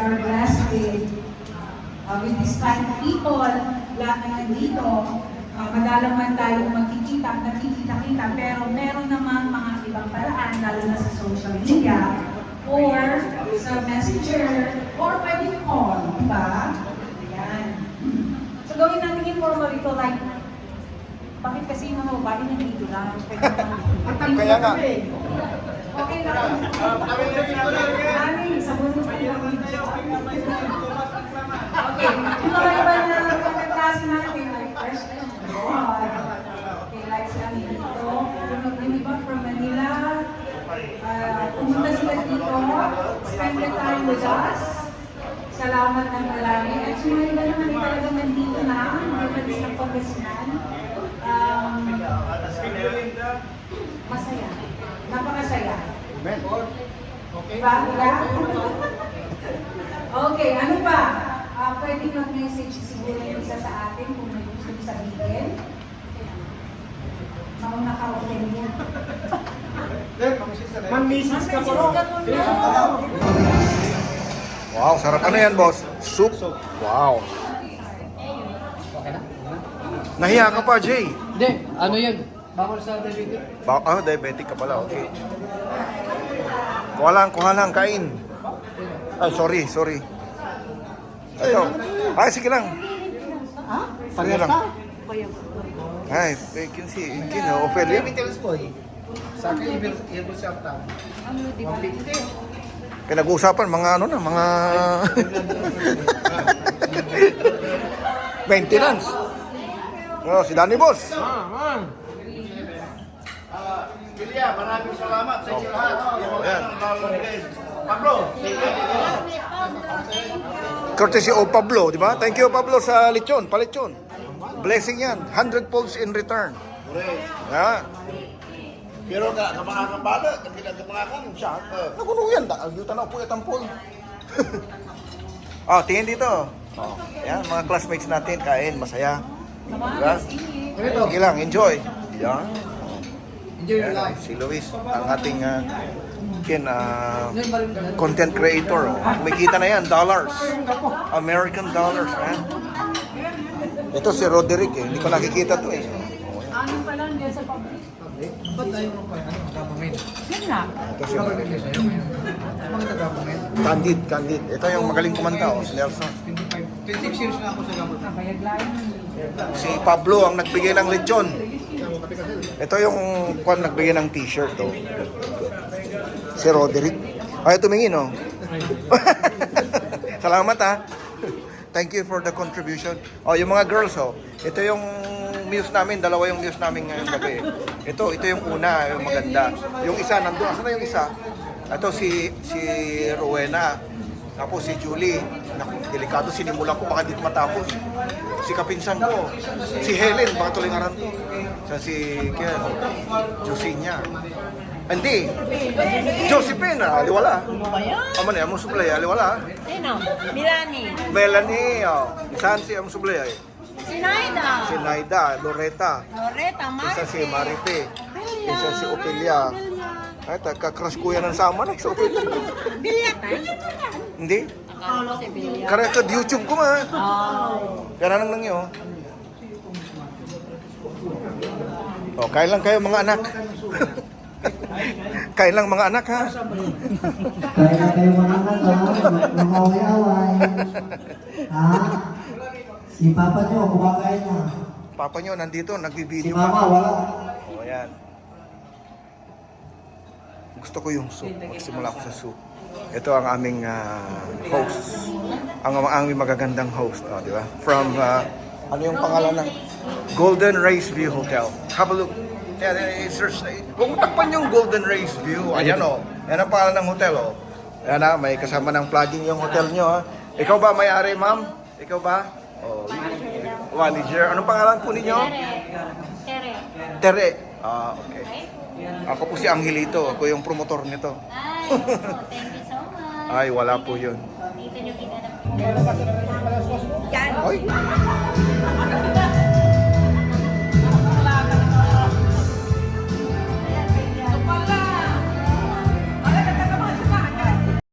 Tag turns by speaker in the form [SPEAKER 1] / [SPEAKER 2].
[SPEAKER 1] are blessed with this kind of people, lahat na nandito, madalang man tayo nakikita-kita, pero meron naman mga ibang paraan, lalo na sa social media, or sa messenger, or pwede call, diba? Ayan. So gawin natin informal ito, like, bakit kasi yung mga babae nandito lang?
[SPEAKER 2] Kaya nga.
[SPEAKER 1] Okay lang. Ani, sa bunod tayo ng video. Okay, yung mga iba na pagkaklase natin, like fresh and broad. Okay, like sila dito. Yung iba from Manila, pumunta sila dito, spend the time with us. Salamat ng marami. At yung mga iba naman ay talagang nandito na, mga palis ng Pangasinan. Masaya. Napakasaya.
[SPEAKER 2] Amen. Okay.
[SPEAKER 1] Diba? Okay, ano pa? Pwede mag-message siguro yung isa sa atin kung may gusto sabihin. Mauna ka o niya.
[SPEAKER 2] Man-misis ka po.
[SPEAKER 3] Wow, sarap. Ano yan, boss? Soup? Wow. Nahiya ka pa, Jay.
[SPEAKER 4] Hindi, ano yan? Bawal sa diabetic.
[SPEAKER 3] Diabetic ka pala. Okay. Kuha lang, kain. Ay, sorry. Ito. Ay, sige lang. Sige lang. Ay, you can see. Ophelia.
[SPEAKER 4] Diabetes po eh. Sa akin, ibig siya ta.
[SPEAKER 3] Pinag-uusapan, mga maintenance. Oh, si Danny Boss.
[SPEAKER 2] Bilya, maraming salamat sa inyo lahat.
[SPEAKER 3] Ayan.
[SPEAKER 2] Pablo,
[SPEAKER 3] Courtesy of Pablo, di ba? Thank you, Pablo, sa lechon, palechon. Blessing yan. 100 folds in return. Ha?
[SPEAKER 2] pero kamangakan bala, kamangakan siya.
[SPEAKER 3] Nakuno yan. Agyutan na po itang pool. Tingin dito. Yan, mga classmates natin, kain, masaya. Diba? Okay lang, enjoy. Yan.
[SPEAKER 4] Enjoy your life.
[SPEAKER 3] Si Luis, ang ating content creator. Kumikita na yan, dollars. American dollars. Ito si Roderick hindi ko nakikita to eh.
[SPEAKER 1] Ano pa lang dyan sa public?
[SPEAKER 4] Ba't tayo mo pa government?
[SPEAKER 1] Yun na.
[SPEAKER 3] Ito si
[SPEAKER 4] Government din sa'yo ngayon. Mga government.
[SPEAKER 3] Candid. Ito yung magaling kumanta, si Nelson.
[SPEAKER 4] 26 years na ako sa government.
[SPEAKER 1] Bayag lang.
[SPEAKER 3] Si Pablo ang nagbigay ng lechon. Ito yung nagbigay ng t-shirt to. Si Roderick. Ay, tumingin oh. Salamat ha. Thank you for the contribution. Yung mga girls ito yung muse namin, dalawa yung muse namin ngayong gabi. Ito yung una, yung maganda. Yung isa nandun, asan na yung isa? Ito si Rowena. Tapos si Julie. Naku, delikado, sinimulan ko baka dito matapos. Si kapinsan ko. Si Helen, baka tulingaran to. Si Josina. Hindi. Josephine, aliwala. Ama na, among sublay, aliwala.
[SPEAKER 5] Sino? Milani.
[SPEAKER 3] Melanie, Saan si among sublay?
[SPEAKER 5] Si Naida.
[SPEAKER 3] Si Naida, Loretta.
[SPEAKER 5] Loretta,
[SPEAKER 3] Isa si
[SPEAKER 5] Maripe.
[SPEAKER 3] Maripe. Isa si Ophelia. Ay, kakrush ko yan ng sama na sa Ophelia.
[SPEAKER 5] Bilyat.
[SPEAKER 3] Hindi.
[SPEAKER 5] Akala ko si Bilyat.
[SPEAKER 3] Karena ka YouTube ko nga.
[SPEAKER 5] Oh.
[SPEAKER 3] Kaya nang nangyo. Kain lang kayo mga anak. Kain lang mga anak ha.
[SPEAKER 6] Kaya na kayo mga anak mga away-away. Ha? Si Papa nyo, kumakain na.
[SPEAKER 3] Papa nyo nandito,
[SPEAKER 6] Si
[SPEAKER 3] nagbibideo
[SPEAKER 6] Mama,
[SPEAKER 3] pa.
[SPEAKER 6] wala.
[SPEAKER 3] Ayan. Gusto ko yung soup. Magsimula ako sa soup. Ito ang aming host. Ang aming magagandang host. Di ba? From, ano yung pangalan ng Golden Race View Hotel. Have a look. Search na. Huwag mo takpan yung Golden Race View. Ayan Yan ang pangalan ng hotel Ayan may kasama ng plugging yung hotel nyo Ikaw ba may-ari, ma'am? Ikaw ba? Manager. Anong pangalan po ninyo? Tere. Okay. Ako po si Angelito. Ako yung promotor nito.
[SPEAKER 5] Ay, thank you so much.
[SPEAKER 3] Ay, wala po yun.
[SPEAKER 5] Dito nyo kita na.
[SPEAKER 3] Ay.